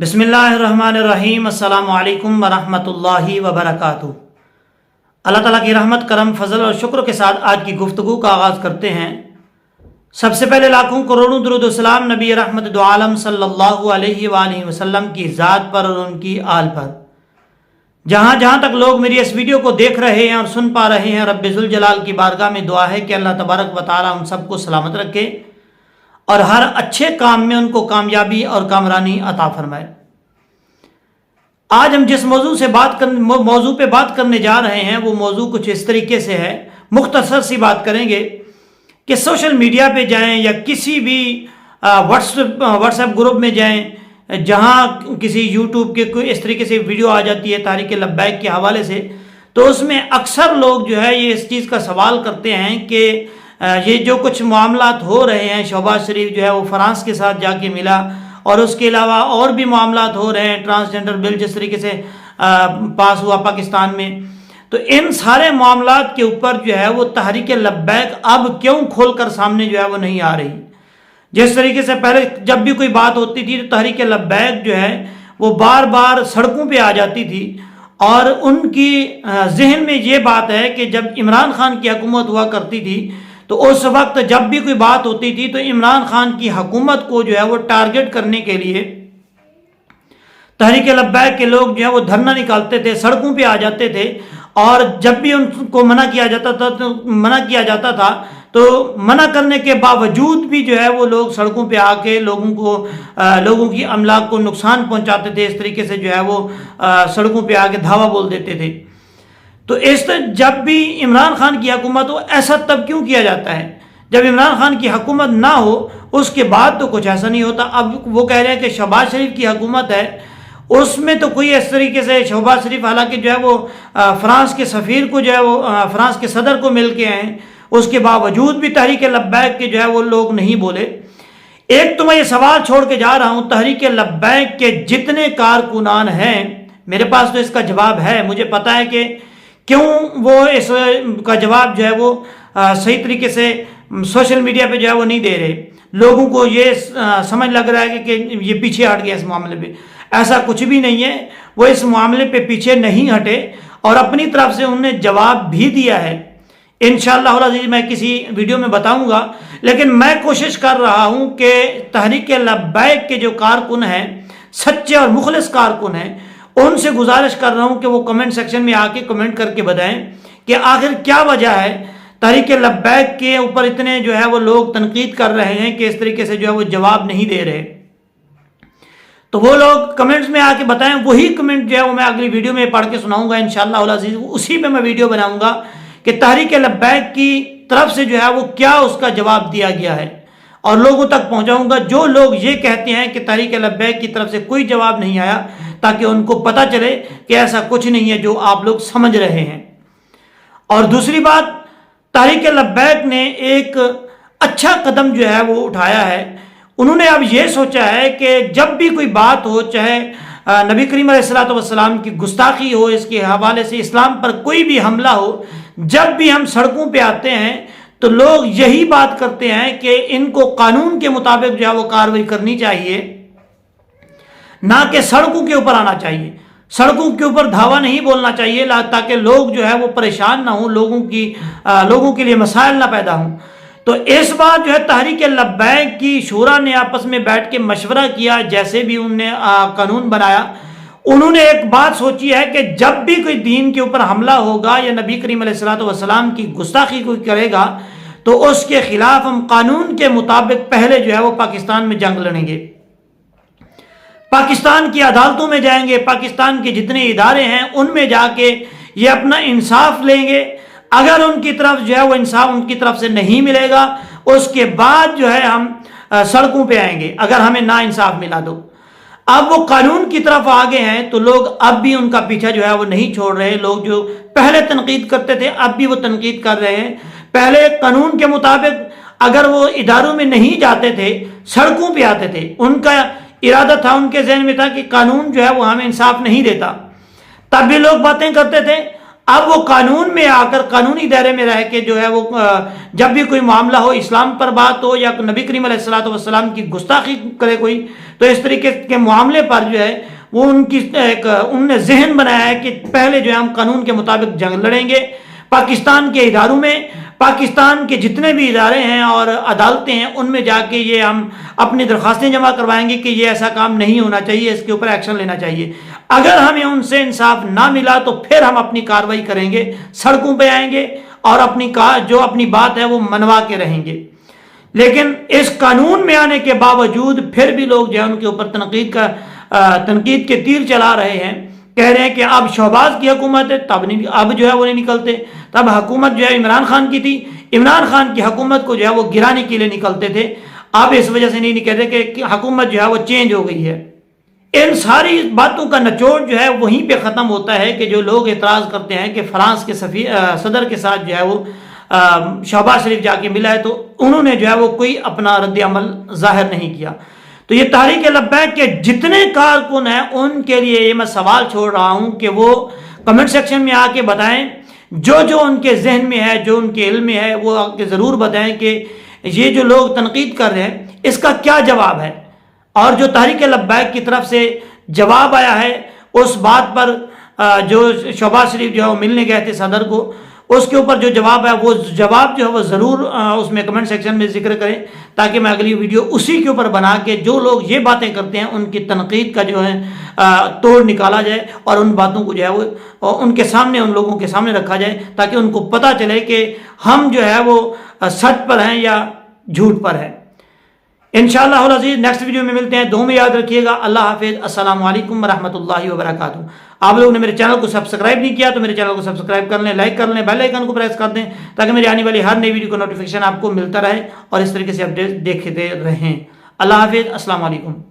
بسم اللہ الرحمن الرحیم۔ السلام علیکم ورحمۃ اللہ وبرکاتہ۔ اللہ تعالیٰ کی رحمت، کرم، فضل اور شکر کے ساتھ آج کی گفتگو کا آغاز کرتے ہیں۔ سب سے پہلے لاکھوں کروڑوں درود و سلام نبی رحمت دو عالم صلی اللہ علیہ وآلہ وسلم کی ذات پر اور ان کی آل پر۔ جہاں جہاں تک لوگ میری اس ویڈیو کو دیکھ رہے ہیں اور سن پا رہے ہیں، رب ذوالجلال کی بارگاہ میں دعا ہے کہ اللہ تبارک و تعالیٰ ان سب کو سلامت رکھے اور ہر اچھے کام میں ان کو کامیابی اور کامرانی عطا فرمائے۔ آج ہم جس موضوع پہ بات کرنے جا رہے ہیں وہ موضوع کچھ اس طریقے سے ہے، مختصر سی بات کریں گے کہ سوشل میڈیا پہ جائیں یا کسی بھی واٹس ایپ گروپ میں جائیں، جہاں کسی یوٹیوب کے کوئی اس طریقے سے ویڈیو آ جاتی ہے تحریک لبیک کے حوالے سے، تو اس میں اکثر لوگ جو ہے یہ اس چیز کا سوال کرتے ہیں کہ یہ جو کچھ معاملات ہو رہے ہیں، شہباز شریف جو ہے وہ فرانس کے ساتھ جا کے ملا، اور اس کے علاوہ اور بھی معاملات ہو رہے ہیں، ٹرانسجنڈر بل جس طریقے سے پاس ہوا پاکستان میں، تو ان سارے معاملات کے اوپر جو ہے وہ تحریک لبیک اب کیوں کھول کر سامنے جو ہے وہ نہیں آ رہی۔ جس طریقے سے پہلے جب بھی کوئی بات ہوتی تھی تو تحریک لبیک جو ہے وہ بار بار سڑکوں پہ آ جاتی تھی، اور ان کی ذہن میں یہ بات ہے کہ جب عمران خان کی حکومت ہوا کرتی تھی تو اس وقت جب بھی کوئی بات ہوتی تھی تو عمران خان کی حکومت کو جو ہے وہ ٹارگٹ کرنے کے لیے تحریک لبیک کے لوگ جو ہے وہ دھرنا نکالتے تھے، سڑکوں پہ آ جاتے تھے، اور جب بھی ان کو منع کیا جاتا تھا تو منع کرنے کے باوجود بھی جو ہے وہ لوگ سڑکوں پہ آ کے لوگوں کی املاک کو نقصان پہنچاتے تھے، اس طریقے سے جو ہے وہ سڑکوں پہ آ کے دھاوا بول دیتے تھے۔ تو اس طرح جب بھی عمران خان کی حکومت ہو، ایسا تب کیوں کیا جاتا ہے؟ جب عمران خان کی حکومت نہ ہو اس کے بعد تو کچھ ایسا نہیں ہوتا۔ اب وہ کہہ رہے ہیں کہ شہباز شریف کی حکومت ہے، اس میں تو کوئی اس طریقے سے شہباز شریف حالانکہ جو ہے وہ فرانس کے سفیر کو جو ہے وہ فرانس کے صدر کو مل کے آئے، اس کے باوجود بھی تحریک لبیک کے جو ہے وہ لوگ نہیں بولے۔ ایک تو میں یہ سوال چھوڑ کے جا رہا ہوں، تحریک لبیک کے جتنے کارکنان ہیں، میرے پاس تو اس کا جواب ہے، مجھے پتا ہے کہ کیوں وہ اس کا جواب جو ہے وہ صحیح طریقے سے سوشل میڈیا پہ جو ہے وہ نہیں دے رہے۔ لوگوں کو یہ سمجھ لگ رہا ہے کہ یہ پیچھے ہٹ گیا اس معاملے پہ۔ ایسا کچھ بھی نہیں ہے، وہ اس معاملے پہ پیچھے نہیں ہٹے اور اپنی طرف سے انہوں نے جواب بھی دیا ہے۔ انشاءاللہ العزیز میں کسی ویڈیو میں بتاؤں گا، لیکن میں کوشش کر رہا ہوں کہ تحریک لبیک کے جو کارکن ہیں، سچے اور مخلص کارکن ہیں، ان سے گزارش کر رہا ہوں کہ وہ کمنٹ سیکشن میں آ کے کمنٹ کر کے بتائیں کہ آخر کیا وجہ ہے تحریک لبیک کے اوپر اتنے جو ہے وہ لوگ تنقید کر رہے ہیں کہ اس طریقے سے جو ہے وہ جواب نہیں دے رہے۔ تو وہ لوگ کمنٹس میں آ کے بتائیں، وہی کمنٹ جو ہے وہ میں اگلی ویڈیو میں پڑھ کے سناؤں گا انشاءاللہ العزیز، اسی پہ میں ویڈیو بناؤں گا کہ تحریک لبیک کی طرف سے جو ہے وہ کیا اس کا جواب دیا گیا ہے، اور لوگوں تک پہنچاؤں گا جو لوگ یہ کہتے ہیں کہ تحریک لبیک کی طرف سے کوئی جواب نہیں آیا، تاکہ ان کو پتہ چلے کہ ایسا کچھ نہیں ہے جو آپ لوگ سمجھ رہے ہیں۔ اور دوسری بات، تحریک لبیک نے ایک اچھا قدم جو ہے وہ اٹھایا ہے۔ انہوں نے اب یہ سوچا ہے کہ جب بھی کوئی بات ہو، چاہے نبی کریم علیہ الصلوۃ والسلام کی گستاخی ہو، اس کے حوالے سے اسلام پر کوئی بھی حملہ ہو، جب بھی ہم سڑکوں پہ آتے ہیں تو لوگ یہی بات کرتے ہیں کہ ان کو قانون کے مطابق جو ہے وہ کارروائی کرنی چاہیے، نہ کہ سڑکوں کے اوپر آنا چاہیے، سڑکوں کے اوپر دھاوا نہیں بولنا چاہیے تاکہ لوگ جو ہے وہ پریشان نہ ہوں، لوگوں کے لیے مسائل نہ پیدا ہوں۔ تو اس بار جو ہے تحریک لبیک کی شورا نے آپس میں بیٹھ کے مشورہ کیا، جیسے بھی انہوں نے قانون بنایا، انہوں نے ایک بات سوچی ہے کہ جب بھی کوئی دین کے اوپر حملہ ہوگا یا نبی کریم علیہ الصلوۃ والسلام کی گستاخی کوئی کرے گا تو اس کے خلاف ہم قانون کے مطابق پہلے جو ہے وہ پاکستان میں جنگ لڑیں گے، پاکستان کی عدالتوں میں جائیں گے، پاکستان کے جتنے ادارے ہیں ان میں جا کے یہ اپنا انصاف لیں گے۔ اگر ان کی طرف جو ہے وہ انصاف ان کی طرف سے نہیں ملے گا، اس کے بعد جو ہے ہم سڑکوں پہ آئیں گے اگر ہمیں نا انصاف ملا دو۔ اب وہ قانون کی طرف آگے ہیں تو لوگ اب بھی ان کا پیچھا جو ہے وہ نہیں چھوڑ رہے۔ لوگ جو پہلے تنقید کرتے تھے اب بھی وہ تنقید کر رہے ہیں۔ پہلے قانون کے مطابق اگر وہ اداروں میں نہیں جاتے تھے، سڑکوں پہ آتے تھے، ان کا ارادہ تھا، ان کے ذہن میں تھا کہ قانون جو ہے وہ ہمیں انصاف نہیں دیتا، تب بھی لوگ باتیں کرتے تھے۔ اب وہ قانون میں آ کر قانونی دائرے میں رہ کے جو ہے وہ جب بھی کوئی معاملہ ہو، اسلام پر بات ہو یا نبی کریم علیہ الصلوۃ والسلام کی گستاخی کرے کوئی، تو اس طریقے کے معاملے پر جو ہے وہ ان نے ذہن بنایا ہے کہ پہلے جو ہے ہم قانون کے مطابق جنگ لڑیں گے۔ پاکستان کے اداروں میں، پاکستان کے جتنے بھی ادارے ہیں اور عدالتیں ہیں، ان میں جا کے یہ ہم اپنی درخواستیں جمع کروائیں گے کہ یہ ایسا کام نہیں ہونا چاہیے، اس کے اوپر ایکشن لینا چاہیے۔ اگر ہمیں ان سے انصاف نہ ملا تو پھر ہم اپنی کارروائی کریں گے، سڑکوں پہ آئیں گے اور جو اپنی بات ہے وہ منوا کے رہیں گے۔ لیکن اس قانون میں آنے کے باوجود پھر بھی لوگ جو ہے ان کے اوپر تنقید کے تیر چلا رہے ہیں، کہہ رہے ہیں کہ اب شہباز کی حکومت ہے، اب جو ہے وہ نہیں نکلتے، تب حکومت جو ہے عمران خان کی تھی، عمران خان کی حکومت کو جو ہے وہ گرانے کے لیے نکلتے تھے، اب اس وجہ سے نہیں کہتے کہ حکومت جو ہے وہ چینج ہو گئی ہے۔ ان ساری باتوں کا نچوڑ جو ہے وہیں پہ ختم ہوتا ہے کہ جو لوگ اعتراض کرتے ہیں کہ فرانس کے صدر کے ساتھ جو ہے وہ شہباز شریف جا کے ملا ہے، تو انہوں نے جو ہے وہ کوئی اپنا رد عمل ظاہر نہیں کیا۔ تو یہ تحریک لبیک کے جتنے کارکن ہیں ان کے لیے یہ میں سوال چھوڑ رہا ہوں کہ وہ کمنٹ سیکشن میں آ کے بتائیں، جو ان کے ذہن میں ہے، جو ان کے علم میں ہے، وہ آ کے ضرور بتائیں کہ یہ جو لوگ تنقید کر رہے ہیں اس کا کیا جواب ہے، اور جو تحریک لبیک کی طرف سے جواب آیا ہے اس بات پر جو شہباز شریف جو ہے وہ ملنے گئے تھے صدر کو، اس کے اوپر جو جواب ہے وہ جواب جو ہے وہ ضرور اس میں کمنٹ سیکشن میں ذکر کریں، تاکہ میں اگلی ویڈیو اسی کے اوپر بنا کے جو لوگ یہ باتیں کرتے ہیں ان کی تنقید کا جو ہے توڑ نکالا جائے، اور ان باتوں کو جو ہے وہ ان کے سامنے، ان لوگوں کے سامنے رکھا جائے، تاکہ ان کو پتہ چلے کہ ہم جو ہے وہ سچ پر ہیں یا جھوٹ پر ہیں۔ انشاءاللہ العزیز نیکسٹ ویڈیو میں ملتے ہیں، دعاؤں میں یاد رکھیے گا۔ اللہ حافظ، السلام علیکم ورحمۃ اللہ وبرکاتہ۔ آپ لوگوں نے میرے چینل کو سبسکرائب نہیں کیا تو میرے چینل کو سبسکرائب کر لیں، لائک کر لیں، بیل آئیکن کو پریس کر دیں، تاکہ میری آنے والی ہر نئی ویڈیو کو نوٹیفیکیشن آپ کو ملتا رہے اور اس طریقے سے اپڈیٹ دیکھتے رہیں۔ اللہ حافظ، السلام علیکم۔